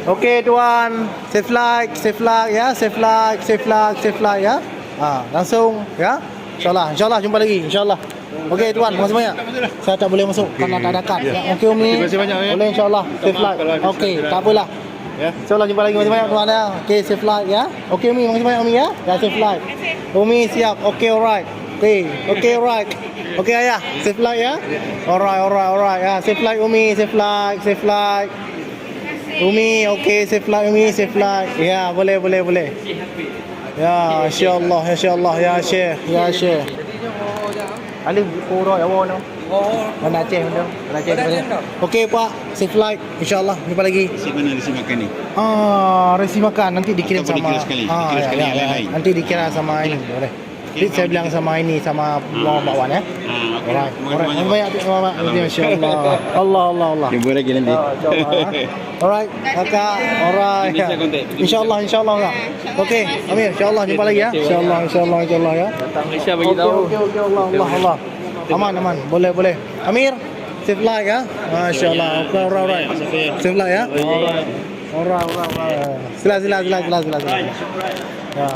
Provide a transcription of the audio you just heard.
Okey tuan, safe flight ya, safe flight ya. Langsung ya. InsyaAllah jumpa lagi insyaAllah. Okey tuan, terima kasih banyak. Saya tak boleh masuk kerana tak ada kad. Okey Umi. Terima kasih banyak ya. Boleh insyaAllah, safe flight. Okey, tak apalah. Ya. InsyaAllah jumpa lagi. Terima kasih banyak tuan ya. Okey, safe flight ya. Okey Umi, terima kasih banyak Umi ya. Ya, safe flight. Umi siap. Okey, alright. Okey, alright. Okey ayah, safe flight ya. Alright. Ya, safe flight Umi, safe flight. Umi, okey, safe flight. Ya, boleh. Ya, insyaAllah, ya Syekh. Ali kurang ya awak. Mana Aceh benda? Okey Pak, safe flight. InsyaAllah jumpa lagi. Si mana resi makan ni? Resi makan nanti dikirim Ataupun sama dikira sekali? Dikira sekali yang lain-lain? Nanti dikira sama ini boleh. Jadi saya bilang sama ini sama Pak Wan ya. Okey. Alright. Banyak. Banyak insya-Allah. Allah. Jumpa lagi nanti. InsyaAllah. Alright, kakak. Alright. Bisa kontak. InsyaAllah Kak. Okey, Amir, insyaAllah jumpa lagi ya. InsyaAllah ya. Datang Malaysia bagi tahu. Okey, Allah. Aman. Boleh. Amir, safe flight ya. Masya-Allah. Alright. Safe flight ya. Alright. Sila. Ya.